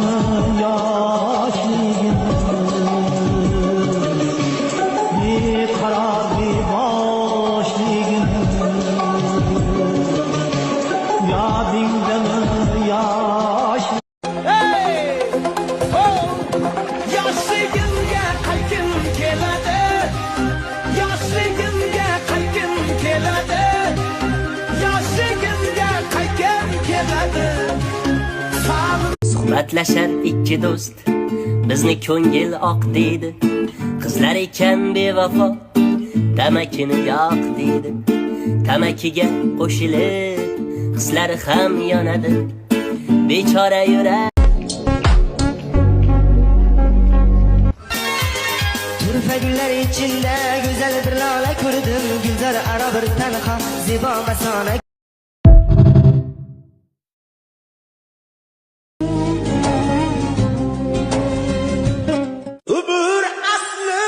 demi yaşligim bir karar bir boshligim yodingda mi yosh yoshligimga qaytgim keladi yoshligimga qaytgim keladi yoshligimga qaytgim keladi suhbatlashar ikki do'st bizni ko'ngil oq deydi qizlar ekan bevafo tamakini yoq deydi tamakiga qo'shilib hislari ham yonadi bechora yurak Turfa gullar içinde güzel bir lale ko'rdim Gulzar ara bir tanha zibo masona Ömür aslı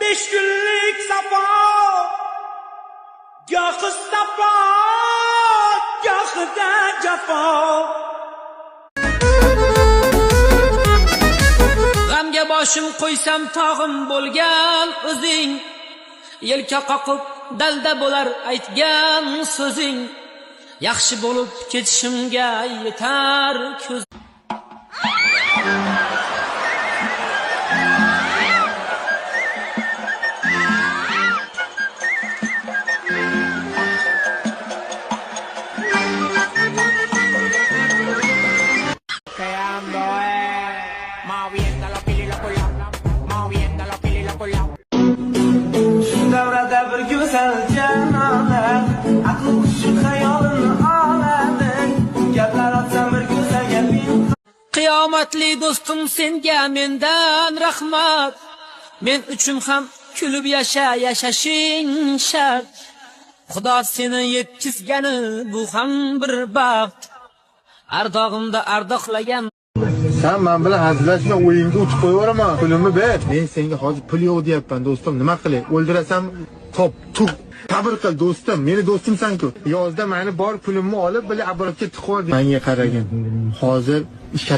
5 günlük safa Gahı safa Gahı da cafa G'amga boshim qo'ysam tog'im bo'lgan o'zing Yelka qoqib dalda bo'lar aytgan so'zing Yaxshi bo'lib ketishimga yetar ko'z davrada bir go'zal janolar aql hushi xayolimni olading gaplar otsam bir go'zal gaping Qiyomatli do'stim senga mendan rahmat Men uchun ham kulib yashashing shart Xudo seni yetkizgani bu ham bir baxt Ardog'imda ardoqlagan Sen men bilan hazillashma o'yinga o'tib qo'yaveraman. Pulimni ber. Men senga hozir pul yo'q deyapman do'stim. Nima qilay? O'ldirasam top, tur. Sabr qil do'stim. Meni do'stimsan-ku. Yozda meni bor pulimni olib, bila abrotga tiqib menga qaragin. Hozir ishga